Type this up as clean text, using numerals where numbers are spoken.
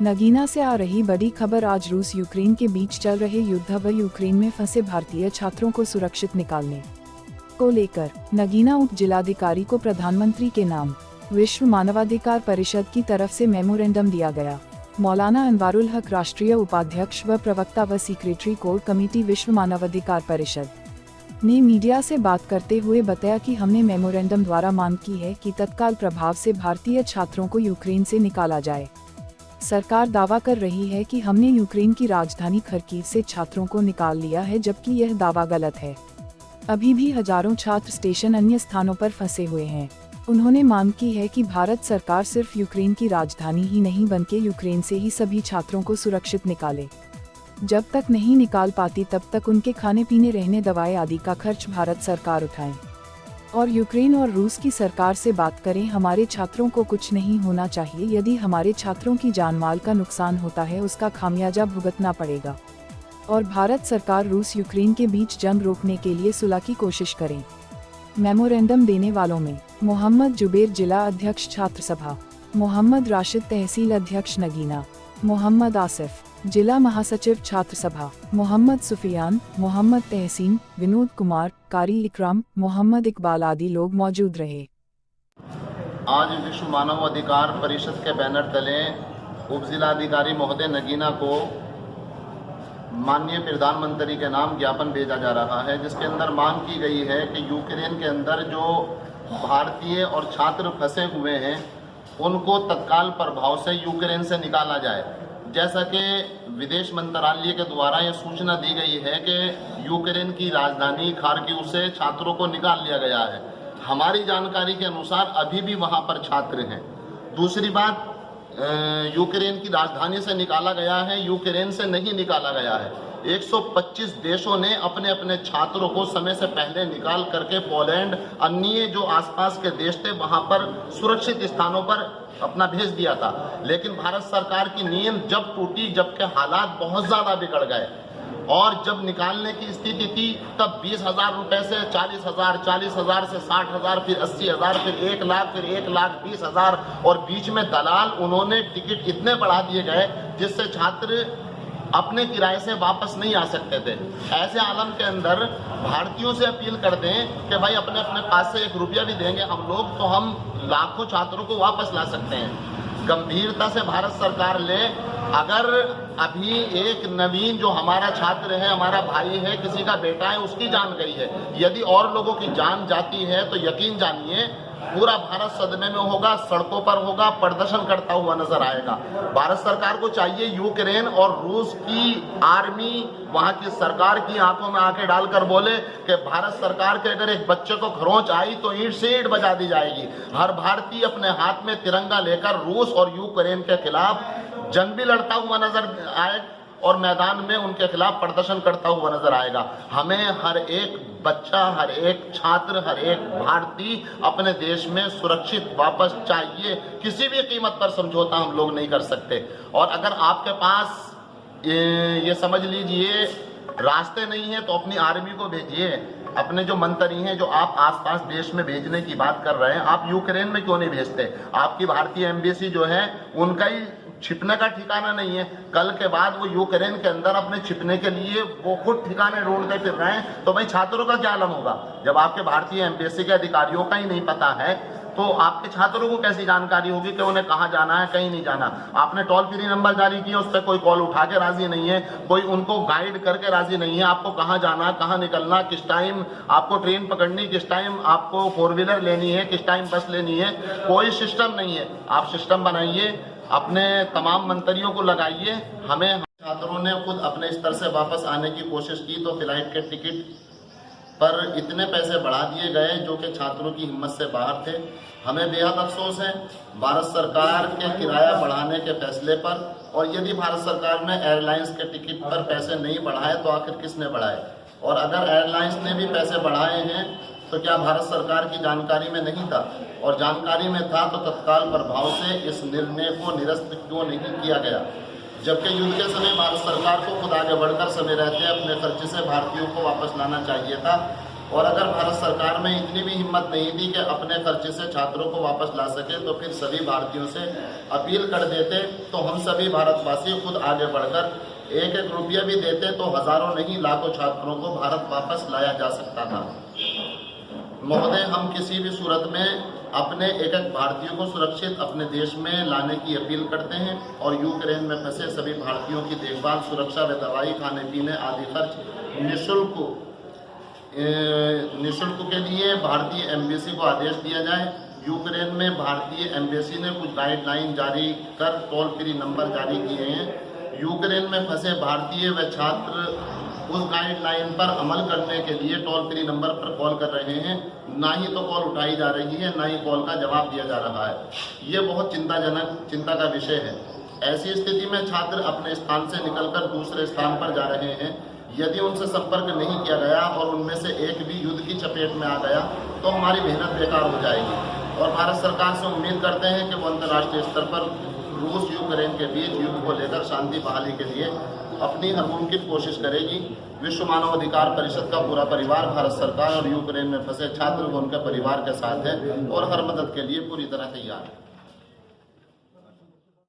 नगीना से आ रही बड़ी खबर। आज रूस यूक्रेन के बीच चल रहे युद्ध व यूक्रेन में फंसे भारतीय छात्रों को सुरक्षित निकालने को लेकर नगीना उप जिलाधिकारी को प्रधानमंत्री के नाम विश्व मानवाधिकार परिषद की तरफ से मेमोरेंडम दिया गया। मौलाना अनवारुल हक राष्ट्रीय उपाध्यक्ष व प्रवक्ता व सेक्रेटरी कोर कमेटी विश्व मानवाधिकार परिषद ने मीडिया से बात करते हुए बताया कि हमने मेमोरेंडम द्वारा मांग की है कि तत्काल प्रभाव से भारतीय छात्रों को यूक्रेन से निकाला जाए। सरकार दावा कर रही है कि हमने यूक्रेन की राजधानी खरकीव से छात्रों को निकाल लिया है, जबकि यह दावा गलत है। अभी भी हजारों छात्र स्टेशन अन्य स्थानों पर फंसे हुए हैं। उन्होंने मांग की है कि भारत सरकार सिर्फ यूक्रेन की राजधानी ही नहीं बल्कि यूक्रेन से ही सभी छात्रों को सुरक्षित निकाले। जब तक नहीं निकाल पाती तब तक उनके खाने पीने, रहने, दवाएं आदि का खर्च भारत सरकार उठाए और यूक्रेन और रूस की सरकार से बात करें। हमारे छात्रों को कुछ नहीं होना चाहिए। यदि हमारे छात्रों की जान माल का नुकसान होता है उसका खामियाजा भुगतना पड़ेगा और भारत सरकार रूस यूक्रेन के बीच जंग रोकने के लिए सुलह की कोशिश करे। मेमोरेंडम देने वालों में मोहम्मद जुबेर जिला अध्यक्ष छात्र सभा, मोहम्मद राशिद तहसील अध्यक्ष नगीना, मोहम्मद आसिफ जिला महासचिव छात्र सभा, मोहम्मद सुफियान, मोहम्मद तहसीन, विनोद कुमार, कारी इकराम, मोहम्मद इकबाल आदि लोग मौजूद रहे। आज विश्व मानव अधिकार परिषद के बैनर तले उप जिलाधिकारी महोदय नगीना को माननीय प्रधानमंत्री के नाम ज्ञापन भेजा जा रहा है, जिसके अंदर मांग की गई है कि यूक्रेन के अंदर जो भारतीय और छात्र फंसे हुए हैं उनको तत्काल प्रभाव से यूक्रेन से निकाला जाए। जैसा कि विदेश मंत्रालय के द्वारा यह सूचना दी गई है कि यूक्रेन की राजधानी खार्किव से छात्रों को निकाल लिया गया है। हमारी जानकारी के अनुसार अभी भी वहां पर छात्र हैं। दूसरी बात, यूक्रेन की राजधानी से निकाला गया है, यूक्रेन से नहीं निकाला गया है। 125 देशों ने अपने अपने छात्रों को समय से पहले निकाल करके पोलैंड, अन्य जो आसपास के देश थे वहां पर सुरक्षित स्थानों पर अपना भेज दिया था। लेकिन भारत सरकार की नीयत जब टूटी, जबकि हालात बहुत ज्यादा बिगड़ गए और जब निकालने की स्थिति थी तब 20,000 रुपए से 40,000, 40,000 से 60,000, फिर 80,000, फिर 1 लाख, फिर 1,20,000 और बीच में दलाल, उन्होंने टिकट इतने बढ़ा दिए गए जिससे छात्र अपने किराए से वापस नहीं आ सकते थे। ऐसे आलम के अंदर भारतीयों से अपील कर दें कि भाई अपने अपने पास से 1 रुपया भी देंगे हम लोग तो हम लाखों छात्रों को वापस ला सकते हैं। गंभीरता से भारत सरकार ले। अगर अभी एक नवीन जो हमारा छात्र है, हमारा भाई है, किसी का बेटा है, उसकी जान गई है, यदि और लोगों की जान जाती है तो यकीन जानिए पूरा भारत सदमे में होगा, सड़कों पर होगा, प्रदर्शन करता हुआ नजर आएगा। भारत सरकार को चाहिए यूक्रेन और रूस की आर्मी वहां की सरकार की आंखों में आंखें डालकर बोले कि भारत सरकार के अगर एक बच्चे को खरोंच आई तो ईंट से ईंट बजा दी जाएगी। हर भारतीय अपने हाथ में तिरंगा लेकर रूस और यूक्रेन के खिलाफ जंग भी लड़ता हुआ नजर आए और मैदान में उनके खिलाफ प्रदर्शन करता हुआ नजर आएगा। हमें हर एक बच्चा, हर एक छात्र, हर एक भारतीय अपने देश में सुरक्षित वापस चाहिए। किसी भी कीमत पर समझौता हम लोग नहीं कर सकते। और अगर आपके पास ये समझ लीजिए रास्ते नहीं है तो अपनी आर्मी को भेजिए। अपने जो मंत्री हैं जो आप आसपास देश में भेजने की बात कर रहे हैं, आप यूक्रेन में क्यों नहीं भेजते? आपकी भारतीय एम्बेसी जो है उनका ही छिपने का ठिकाना नहीं है। कल के बाद वो यूक्रेन के अंदर अपने छिपने के लिए वो खुद ठिकाने ढूंढते फिर रहे हैं, तो भाई छात्रों का क्या आलम होगा? जब आपके भारतीय एम्बेसी के अधिकारियों का ही नहीं पता है तो आपके छात्रों को कैसी जानकारी होगी कि उन्हें कहाँ जाना है, कहीं नहीं जाना? आपने टोल फ्री नंबर जारी किया, उस पर कोई कॉल उठा के राजी नहीं है, कोई उनको गाइड करके राजी नहीं है। आपको कहाँ जाना, कहाँ निकलना, किस टाइम आपको ट्रेन पकड़नी, किस टाइम आपको 4 व्हीलर लेनी है, किस टाइम बस लेनी है, कोई सिस्टम नहीं है। आप सिस्टम बनाइए, अपने तमाम मंत्रियों को लगाइए। हमें छात्रों ने खुद अपने स्तर से वापस आने की कोशिश की तो फ्लाइट के टिकट पर इतने पैसे बढ़ा दिए गए जो कि छात्रों की हिम्मत से बाहर थे। हमें बेहद अफसोस है भारत सरकार के किराया बढ़ाने के फैसले पर। और यदि भारत सरकार ने एयरलाइंस के टिकट पर पैसे नहीं बढ़ाए तो आखिर किसने बढ़ाए? और अगर एयरलाइंस ने भी पैसे बढ़ाए हैं तो क्या भारत सरकार की जानकारी में नहीं था? और जानकारी में था तो तत्काल प्रभाव से इस निर्णय को निरस्त क्यों नहीं किया गया? जबकि युद्ध के समय भारत सरकार को खुद आगे बढ़कर समय रहते अपने खर्चे से भारतीयों को वापस लाना चाहिए था। और अगर भारत सरकार में इतनी भी हिम्मत नहीं थी कि अपने खर्चे से छात्रों को वापस ला सके तो फिर सभी भारतीयों से अपील कर देते, तो हम सभी भारतवासी खुद आगे बढ़कर एक एक रुपया भी देते तो हजारों नहीं लाखों छात्रों को भारत वापस लाया जा सकता था। महोदय, हम किसी भी सूरत में अपने एक एक भारतीयों को सुरक्षित अपने देश में लाने की अपील करते हैं और यूक्रेन में फंसे सभी भारतीयों की देखभाल, सुरक्षा व दवाई, खाने पीने आदि खर्च निःशुल्क के लिए भारतीय एम्बेसी को आदेश दिया जाए। यूक्रेन में भारतीय एम्बेसी ने कुछ गाइडलाइन जारी कर टोल फ्री नंबर जारी किए हैं। यूक्रेन में फंसे भारतीय व छात्र उस गाइडलाइन पर अमल करने के लिए टोल फ्री नंबर पर कॉल कर रहे हैं। ना ही तो कॉल उठाई जा रही है, ना ही कॉल का जवाब दिया जा रहा है। ये बहुत चिंता का विषय है। ऐसी स्थिति में छात्र अपने स्थान से निकलकर दूसरे स्थान पर जा रहे हैं। यदि उनसे संपर्क नहीं किया गया और उनमें से एक भी युद्ध की चपेट में आ गया तो हमारी मेहनत बेकार हो जाएगी। और भारत सरकार से उम्मीद करते हैं कि वो अंतर्राष्ट्रीय स्तर पर रूस यूक्रेन के बीच युद्ध को लेकर शांति बहाली के लिए अपनी हर मुमकिन कोशिश करेगी। विश्व मानव अधिकार परिषद का पूरा परिवार भारत सरकार और यूक्रेन में फंसे छात्र व उनके परिवार के साथ है और हर मदद के लिए पूरी तरह तैयार है।